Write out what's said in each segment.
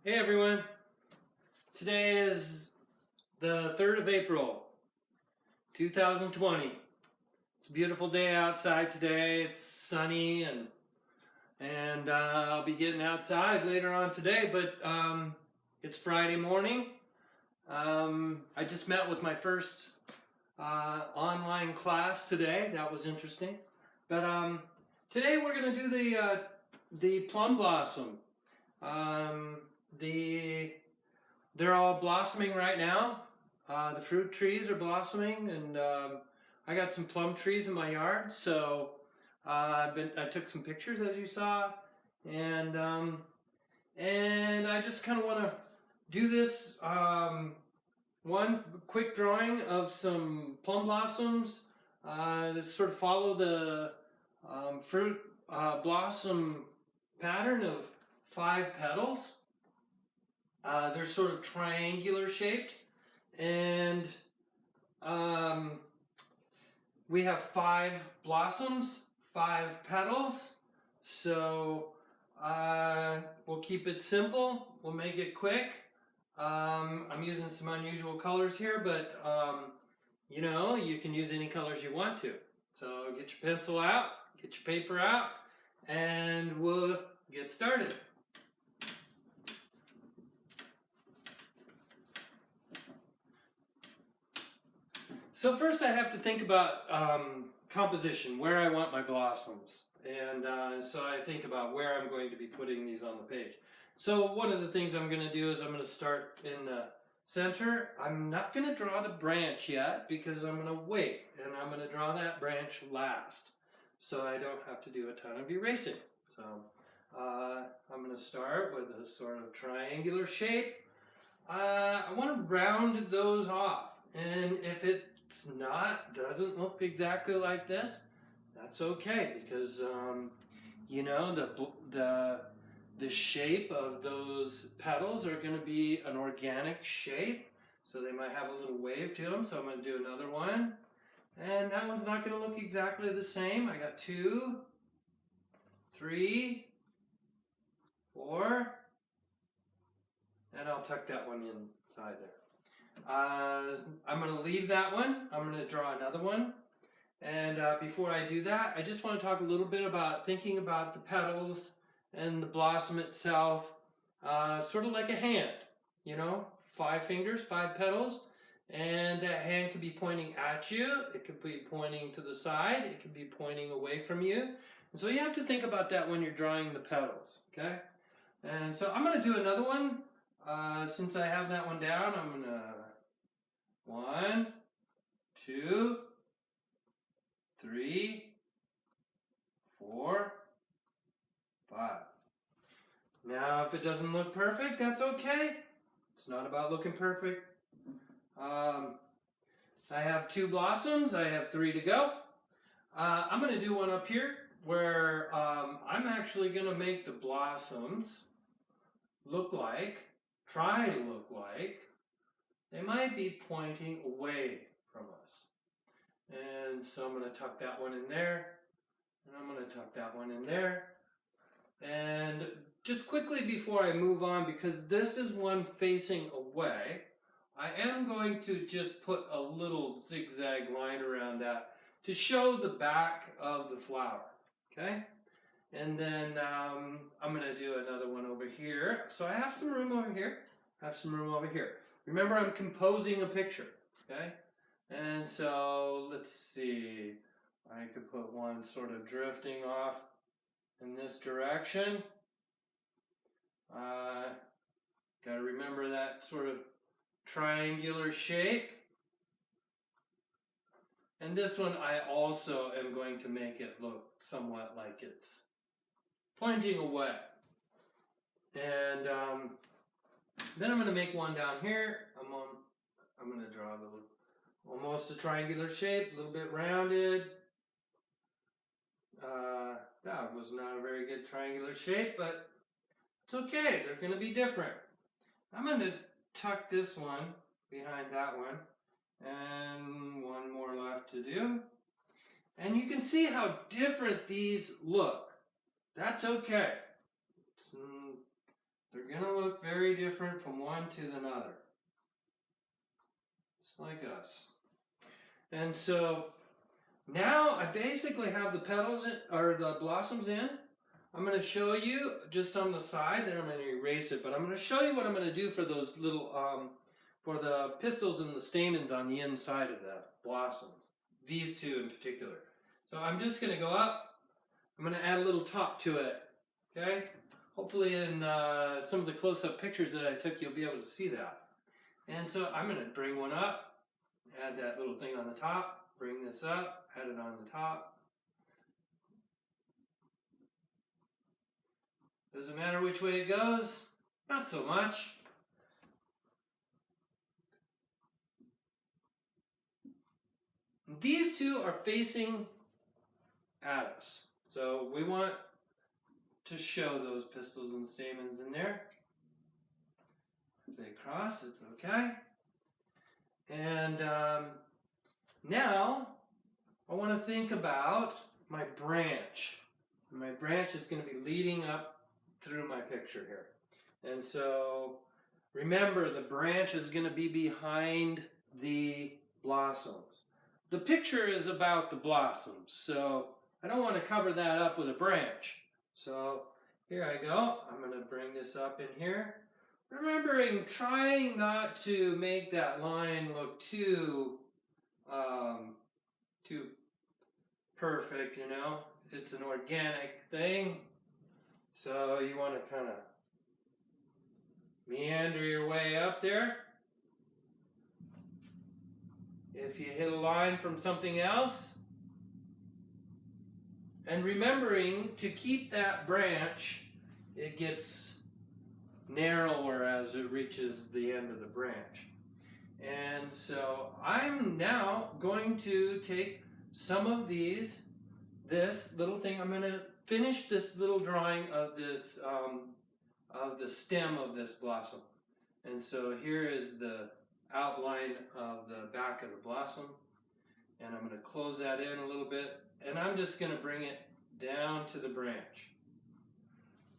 Hey everyone, today is the 3rd of April, 2020. It's a beautiful day outside today. It's sunny and I'll be getting outside later on today, but it's Friday morning. I just met with my first online class today. That was interesting. But today we're going to do the Plum Blossom. They're all blossoming right now. The fruit trees are blossoming, and I got some plum trees in my yard, so I took some pictures as you saw, and I just kind of want to do this one quick drawing of some plum blossoms that sort of follow the fruit blossom pattern of 5 petals. They're sort of triangular shaped, and we have 5 blossoms, 5 petals. So we'll keep it simple. We'll make it quick. I'm using some unusual colors here, but you know, you can use any colors you want to. So get your pencil out, get your paper out, and we'll get started. So first I have to think about composition, where I want my blossoms. And so I think about where I'm going to be putting these on the page. So one of the things I'm going to do is I'm going to start in the center. I'm not going to draw the branch yet because I'm going to wait. And I'm going to draw that branch last, so I don't have to do a ton of erasing. So I'm going to start with a sort of triangular shape. I want to round those off. And if it's doesn't look exactly like this, that's okay, because you know, the shape of those petals are going to be an organic shape, so they might have a little wave to them. So I'm going to do another one, and that one's not going to look exactly the same. I got 2, 3, 4, and I'll tuck that one inside there. I'm going to leave that one. I'm going to draw another one. And before I do that, I just want to talk a little bit about thinking about the petals and the blossom itself, sort of like a hand, you know, 5 fingers, 5 petals, and that hand could be pointing at you, it could be pointing to the side, it could be pointing away from you. And so you have to think about that when you're drawing the petals, okay? And so I'm going to do another one. Since I have that one down, I'm going to 1, 2, 3, 4, 5. Now, if it doesn't look perfect, that's okay. It's not about looking perfect. I have 2 blossoms. I have 3 to go. I'm going to do one up here where I'm actually going to make the blossoms try to look like, they might be pointing away from us. And so I'm going to tuck that one in there, and I'm going to tuck that one in there. And just quickly before I move on, because this is one facing away, I am going to just put a little zigzag line around that to show the back of the flower, okay? And then I'm going to do another one over here. So I have some room over here, I have some room over here. Remember, I'm composing a picture, okay? And so let's see, I could put one sort of drifting off in this direction. Got to remember that sort of triangular shape. And this one I also am going to make it look somewhat like it's pointing away. And then I'm going to make one down here. I'm going to draw a little, almost a triangular shape, a little bit rounded. That was not a very good triangular shape, but it's okay. They're going to be different. I'm going to tuck this one behind that one, and one more left to do. And you can see how different these look. That's okay. They're going to look very different from one to another. Just like us. And so now I basically have the petals in, or the blossoms in. I'm going to show you just on the side, then I'm going to erase it, but I'm going to show you what I'm going to do for those little, for the pistils and the stamens on the inside of the blossoms. These two in particular. So I'm just going to go up. I'm going to add a little top to it. Okay? Hopefully in some of the close-up pictures that I took, you'll be able to see that. And so I'm going to bring one up, add that little thing on the top, bring this up, add it on the top. Doesn't matter which way it goes, not so much. These two are facing at us. So we want to show those pistils and stamens in there. If they cross, it's okay. And now I want to think about my branch. My branch is going to be leading up through my picture here. And so remember, the branch is going to be behind the blossoms. The picture is about the blossoms, so I don't want to cover that up with a branch. So here I go. I'm going to bring this up in here. Remembering, trying not to make that line look too perfect, you know. It's an organic thing. So you want to kind of meander your way up there. If you hit a line from something else, and remembering to keep that branch, it gets narrower as it reaches the end of the branch. And so I'm now going to take some of these, this little thing, I'm going to finish this little drawing of this, of the stem of this blossom. And so here is the outline of the back of the blossom, and I'm going to close that in a little bit, and I'm just going to bring it down to the branch.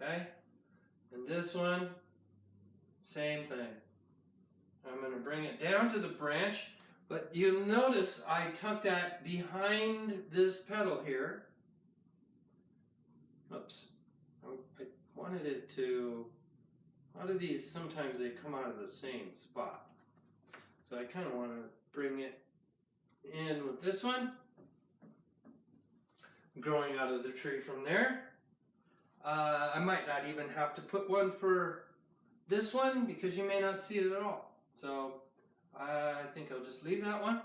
Okay? And this one, same thing. I'm going to bring it down to the branch, but you'll notice I tuck that behind this petal here. Oops. I wanted it to, a lot of these, sometimes they come out of the same spot. So I kind of want to bring it in with this one, growing out of the tree from there. I might not even have to put one for this one because you may not see it at all. So I think I'll just leave that one.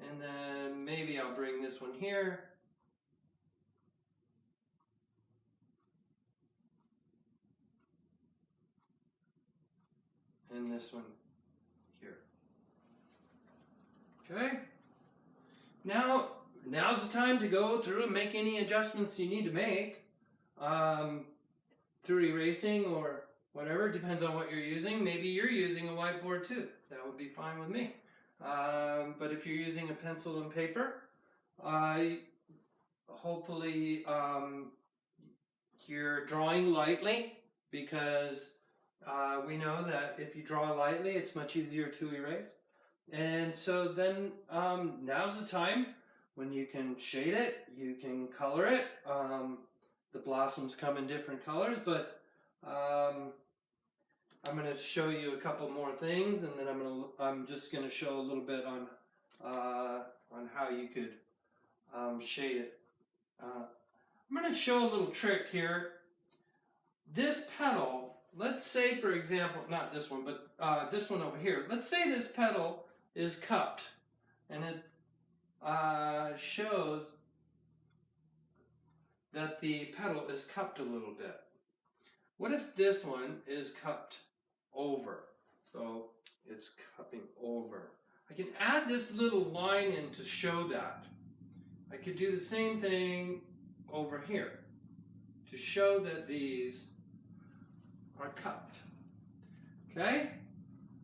And then maybe I'll bring this one here. And this one here. Okay? Now's the time to go through and make any adjustments you need to make through erasing or whatever. Depends on what you're using. Maybe you're using a whiteboard too. That would be fine with me. But if you're using a pencil and paper, hopefully you're drawing lightly, because we know that if you draw lightly, it's much easier to erase. And so then now's the time when you can shade it, you can color it. The blossoms come in different colors, but I'm going to show you a couple more things, and then I'm just going to show a little bit on how you could shade it. I'm going to show a little trick here. This petal, let's say for example, not this one, but this one over here. Let's say this petal is cupped, and it shows that the petal is cupped a little bit. What if this one is cupped over? So it's cupping over. I can add this little line in to show that. I could do the same thing over here to show that these are cupped. Okay?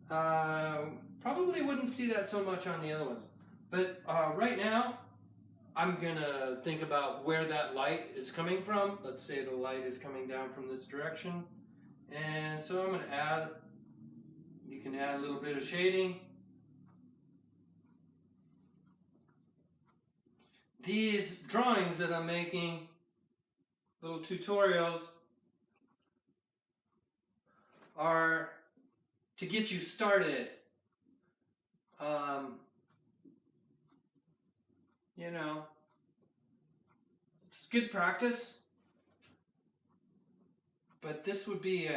Probably wouldn't see that so much on the other ones. But right now, I'm going to think about where that light is coming from. Let's say the light is coming down from this direction. And so I'm going to add, you can add a little bit of shading. These drawings that I'm making, little tutorials, are to get you started. You know, it's good practice, but this would be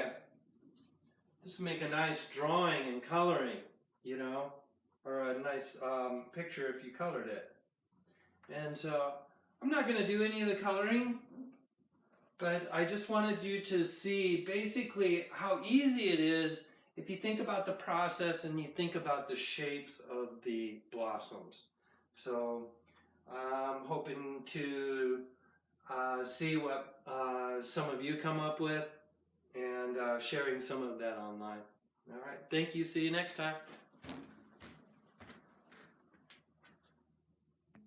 this would make a nice drawing and coloring, you know, or a nice picture if you colored it. And so I'm not going to do any of the coloring, but I just wanted you to see basically how easy it is if you think about the process and you think about the shapes of the blossoms. So I'm hoping to see what some of you come up with and sharing some of that online. All right, thank you. See you next time.